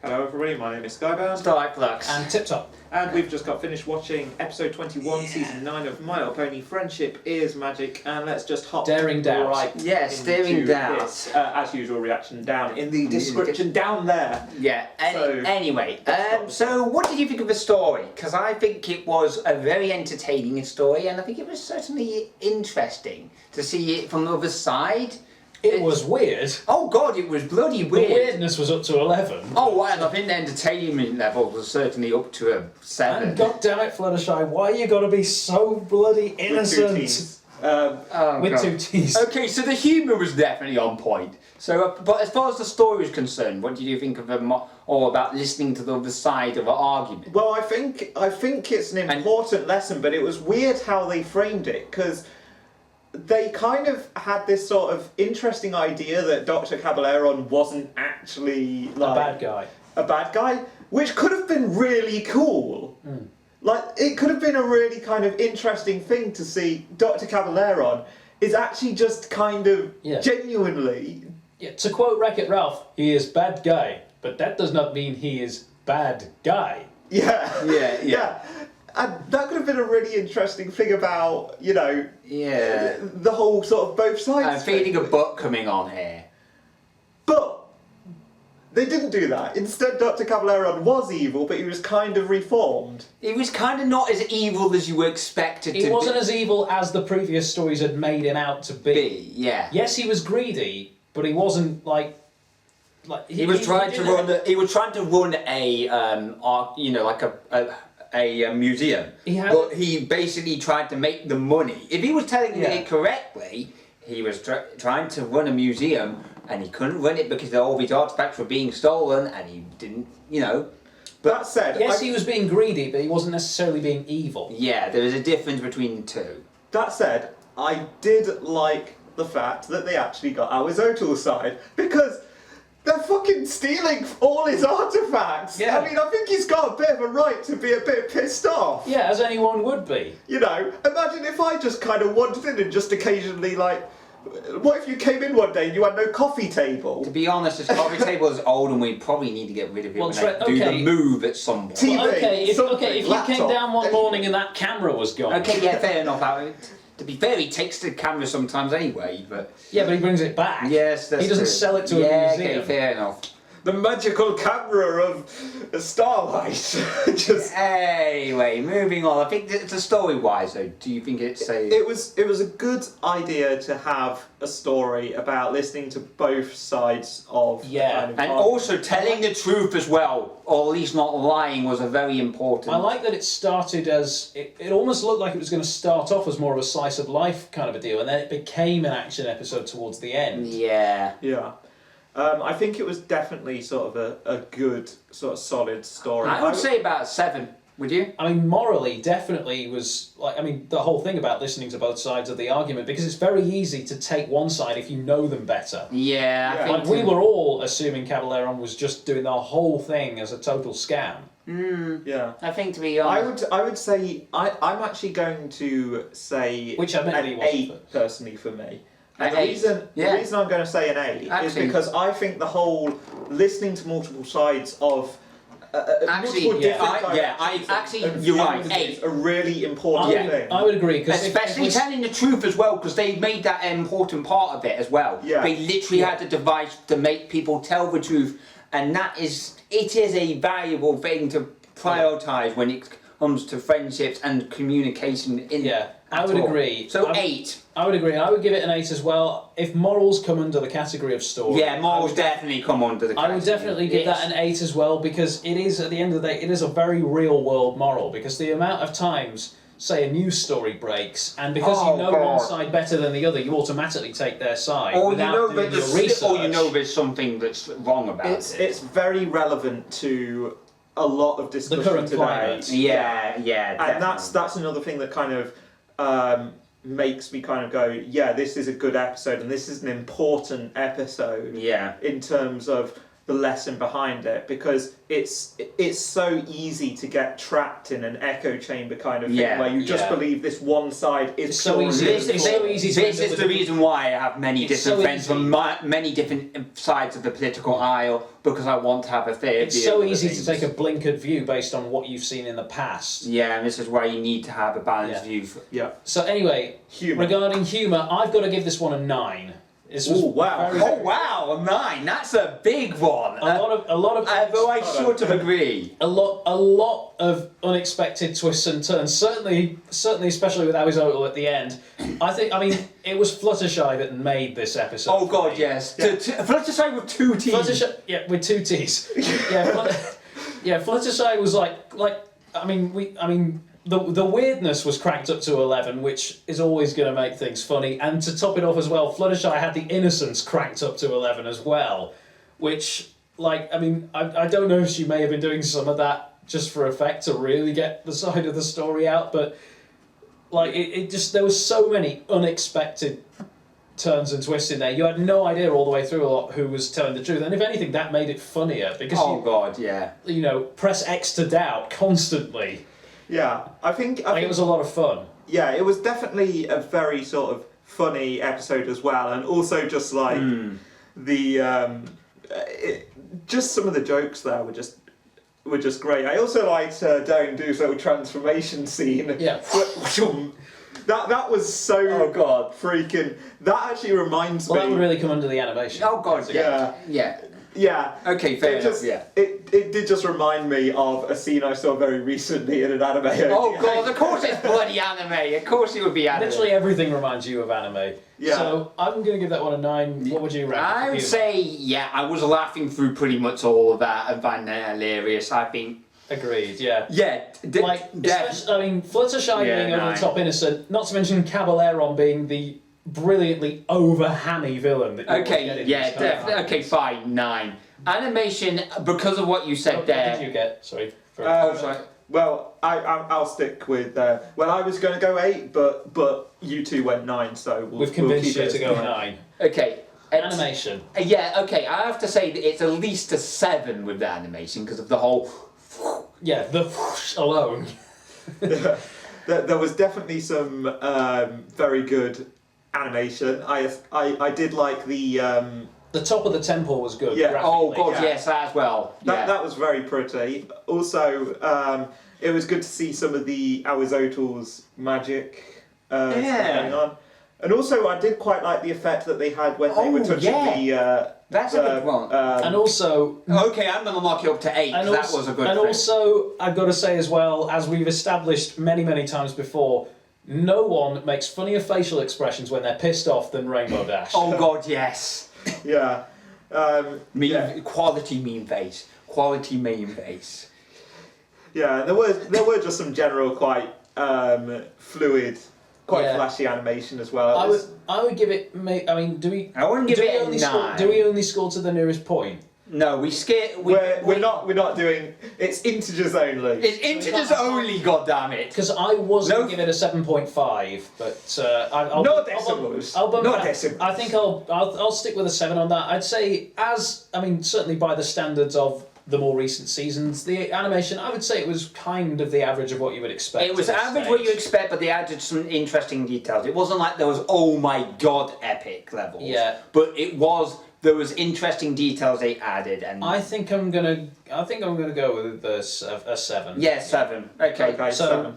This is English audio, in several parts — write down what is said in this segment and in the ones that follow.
Hello everybody, my name is Skybound. Starlight Flux. And Tip Top. And we've just got finished watching episode 21, season 9 of My Little Pony, Friendship is Magic, and let's just hop Daring Doubt. right Daring into Doubt. this, as usual, reaction down in the description down there. Yeah, So- anyway, so what did you think of the story? Because I think it was a very entertaining story, and I think it was certainly interesting to see it from the other side. It was weird. Oh god, it was bloody The weird. weirdness was up to 11. Oh well, I think the entertainment level was certainly up to a 7. And god damn it, Fluttershy, why you gotta be so bloody innocent? With two T's. Okay, so the humour was definitely on point. So, but as far as the story was concerned, what did you think of all about listening to the other side of an argument? Well, I think it's an important lesson, but it was weird how they framed it, because they kind of had this sort of interesting idea that Dr. Caballeron wasn't actually like A bad guy. which could have been really cool. Like, it could have been a really kind of interesting thing to see Dr. Caballeron is actually just kind of genuinely... Yeah, to quote Wreck-It Ralph, he is bad guy, but that does not mean he is bad guy. Yeah. And that could have been a really interesting thing about, you know, the whole sort of both sides. I'm feeling a butt coming on here. But they didn't do that. Instead, Dr. Caballeron was evil, but he was kind of reformed. He was kind of not as evil as you were expected to be. He wasn't as evil as the previous stories had made him out to be. Yeah. Yes, he was greedy, but he wasn't like he was trying to run a you know, like a museum. But he basically tried to make the money. If he was telling it correctly, he was trying to run a museum, and he couldn't run it because all of his artifacts were being stolen, and he didn't, you know. But that said, yes, he was being greedy, but he wasn't necessarily being evil. Yeah, there is a difference between the two. That said, I did like the fact that they actually got Awazotal's side, because they're fucking stealing all his artifacts. Yeah. I mean, I think he's got a bit of a right to be a bit pissed off. Yeah, as anyone would be. You know, imagine if I just kind of wandered in and just occasionally, like, what if you came in one day and you had no coffee table? To be honest, this coffee table is old, and we probably need to get rid of it Well, when they do the move at some point. TV, Well, okay, if you laptop, came down one morning and that camera was gone. Okay, yeah, fair enough. To be fair, he takes the camera sometimes anyway, but... Yeah, but he brings it back. Yes, that's He doesn't true. sell it to a museum. Okay, fair enough. The magical camera of Starlight. Just... Anyway, moving on. I think it's a story-wise, though. Do you think it's a... It was a good idea to have a story about listening to both sides of the kind of and argument. also telling the truth as well, or at least not lying, was a very important... I like that it started as... It almost looked like it was going to start off as more of a slice of life kind of a deal, and then it became an action episode towards the end. Yeah. Yeah. I think it was definitely sort of a good, sort of solid story. I would say about 7, would you? I mean, morally, definitely was... I mean, the whole thing about listening to both sides of the argument, because it's very easy to take one side if you know them better. Yeah, I think... Like, we were all assuming Caballeron was just doing the whole thing as a total scam. Yeah. I think, to be honest... I would say... I'm actually going to say... Which admittedly an wasn't 8, personally, for me. And An the reason I'm going to say an 8 is because I think the whole listening to multiple sides of multiple different directions you're right, is 8. a really important thing. I would agree. Especially telling the truth as well, because they made that an important part of it as well. Yeah. They literally had a device to make people tell the truth, and it is a valuable thing to prioritise when it comes to friendships and communication. I would agree. So 8. I would agree. I would give it an 8 as well. If morals come under the category of story... Yeah, morals definitely come under the category. I would definitely give that an 8 as well, because it is, at the end of the day, it is a very real-world moral, because the amount of times, say, a news story breaks, and because you know one side better than the other, you automatically take their side without doing your research. Or you know there's something that's wrong about it. It's very relevant to a lot of discussion the current today. climate. Yeah, and that's another thing that kind of makes me kind of go, yeah, this is a good episode, and this is an important episode. Yeah. In terms of the lesson behind it, because it's so easy to get trapped in an echo chamber kind of thing where you just believe this one side is it's so easy. This is the reason why I have many different friends from many different sides of the political aisle, because I want to have a fair view. It's so easy to take a blinkered view based on what you've seen in the past. Yeah, and this is why you need to have a balanced view. So anyway, regarding humour, I've got to give this one a 9. Oh wow! A 9. That's a big one. A lot of. Though I sort of agree. A lot of unexpected twists and turns. Certainly, especially with Arizona at the end. I mean, it was Fluttershy that made this episode. Oh God, yes. Fluttershy with 2 T's. Fluttershy, with 2 T's. Fluttershy was like. I mean. The weirdness was cranked up to 11, which is always going to make things funny. And to top it off as well, Fluttershy had the innocence cranked up to 11 as well, which, I don't know if she may have been doing some of that just for effect to really get the side of the story out, but there was so many unexpected turns and twists in there. You had no idea all the way through who was telling the truth, and if anything, that made it funnier because press X to doubt constantly. Yeah, I think it was a lot of fun. Yeah, it was definitely a very sort of funny episode as well, and also just like just some of the jokes there were just great. I also liked Daring Do's little transformation scene. Yeah. That was so freaking. That actually reminds me. Well, that would really come under the animation. Oh God, yeah. Yeah. Okay, fair enough. It did just remind me of a scene I saw very recently in an anime. Oh God, of course it's bloody anime. Of course it would be anime. Literally everything reminds you of anime. Yeah. So I'm going to give that one a 9. What would you rank? I would say, I was laughing through pretty much all of that and finding it hilarious. I think. Agreed. Yeah. Yeah. Fluttershy being over the top innocent. Not to mention Caballeron being the brilliantly over-hammy villain. That definitely. Okay, fine, 9. Animation, because of what you said there. What did you get? Sorry. Sorry. Well, I'll stick with. I was going to go 8, but you two went 9, so we've convinced you to go 9. Okay. Animation. Okay. I have to say that it's at least a 7 with the animation because of the whole. Yeah, the whoosh alone. There was definitely some very good animation. I did like the top of the temple was good. Yeah. Oh God, yes, that as well. That was very pretty. Also, it was good to see some of the Awizotl's magic going on. And also, I did quite like the effect that they had when they were touching the. That's a good one. And also. Okay, I'm going to mark it up to 8. That was a good thing. And also, I've got to say as well, as we've established many times before, no one makes funnier facial expressions when they're pissed off than Rainbow Dash. Oh God, yes. Yeah. Quality meme face. Quality meme face. Yeah, there were just some general quite fluid. Quite flashy animation as well. I would give it. I mean, do we? I wouldn't give it a 9. Do we only score to the nearest point? No, we skip. We're not doing. It's integers only. It's integers only. Goddammit. Because I was going to give it a 7.5, but I'll no decimals. No decimals. I think I'll stick with a 7 on that. I'd say certainly by the standards of the more recent seasons, the animation, I would say it was kind of the average of what you would expect. It was average what you expect, but they added some interesting details. It wasn't like there was, oh my God, epic levels. Yeah. But there was interesting details they added, and I think I'm gonna go with a 7. Yeah, 7. Okay, so 7.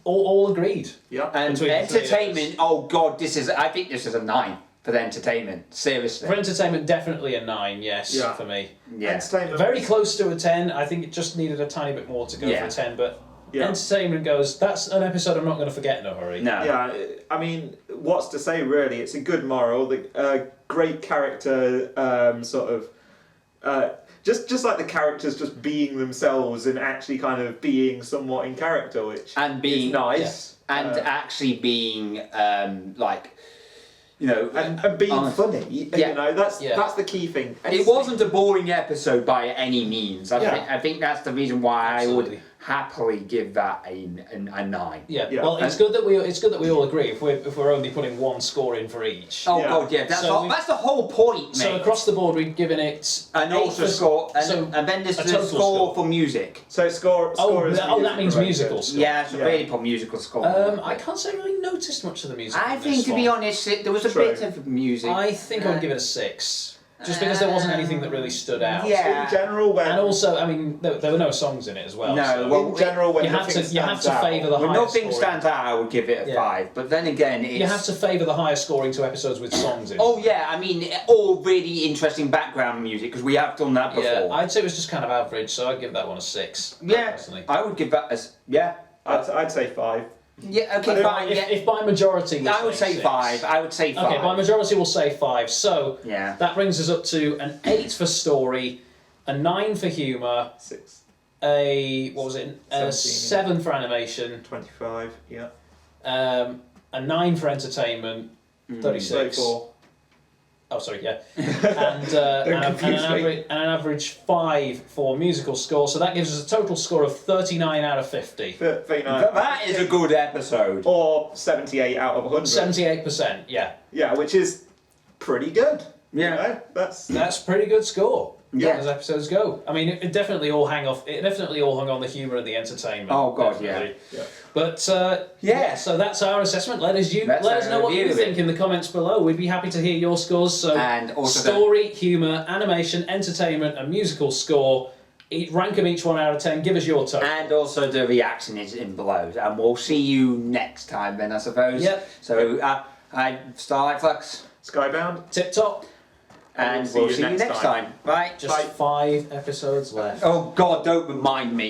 All agreed. Yeah. And entertainment. Oh God, I think this is a 9. For the entertainment, seriously. For entertainment, definitely a 9, yes, for me. Yeah. Entertainment. Very close to a 10. I think it just needed a tiny bit more to go for a 10, but entertainment goes, that's an episode I'm not going to forget in a hurry. No. Yeah, I mean, what's to say, really? It's a good moral, great character, just like the characters just being themselves and actually kind of being somewhat in character, which and being is nice. Yeah. And actually being, and being funny, that's the key thing. And it wasn't a boring episode by any means. I think that's the reason why I would happily give that a 9. Yeah. Yeah. Well, it's good that we all agree if we're only putting one score in for each. Oh Yeah. god, yeah, that's So that's the whole point, mate. So across the board, we've given it and 8 also for- score, and, so and then there's a the total score for music. So score is that means music musical related. score. Yeah, it's a Yeah. really poor musical score. I can't say I really noticed much of the music. I in think, this to be one. honest, there was a True. bit of music. I think I would give it a 6, just because there wasn't anything that really stood out. Yeah. In general, when And also, I mean, there were no songs in it as well. No, so well, in general when you have nothing to stands favour the out, when higher nothing scoring. stands out, I would give it a Yeah. 5. But then again, it's... You have to favour the higher scoring to episodes with songs in. Oh yeah, I mean, all really interesting background music, because we have done that before. Yeah, I'd say it was just kind of average, so I'd give that one a 6. Yeah, personally. I would give that as... Yeah. I'd say 5. Yeah, okay, fine. If, Yeah. if by majority, we're I would say saying 5. I would say 5. Okay, by majority we'll say 5. So Yeah. that brings us up to an 8 for story, a 9 for humour, 6, a what was it? A 17. 7 for animation, 25, yeah. a 9 for entertainment, 36. 34. Oh, sorry, yeah. And an average 5 for musical score. So that gives us a total score of 39 out of 50. 39. That is a good episode. Or 78 out of 100. 78%, yeah. Yeah, which is pretty good. Yeah. You know? That's That's a pretty good score. Yeah. As episodes go. I mean, it definitely all hung on the humour and the entertainment. Oh, God, definitely. yeah. But Yeah. so that's our assessment. Let us That's let us know our what you review of it. think in the comments below. We'd be happy to hear your scores. So And also the- story, humour, animation, entertainment, and musical score. Rank them each 1 out of 10. Give us your total. And also the reaction is in below. And we'll see you next time then, I suppose. Yep. So, I'm Starlight Flux. Skybound. Tip top. And we'll see you next time. Right. Just 5 episodes left. Oh God, don't remind me.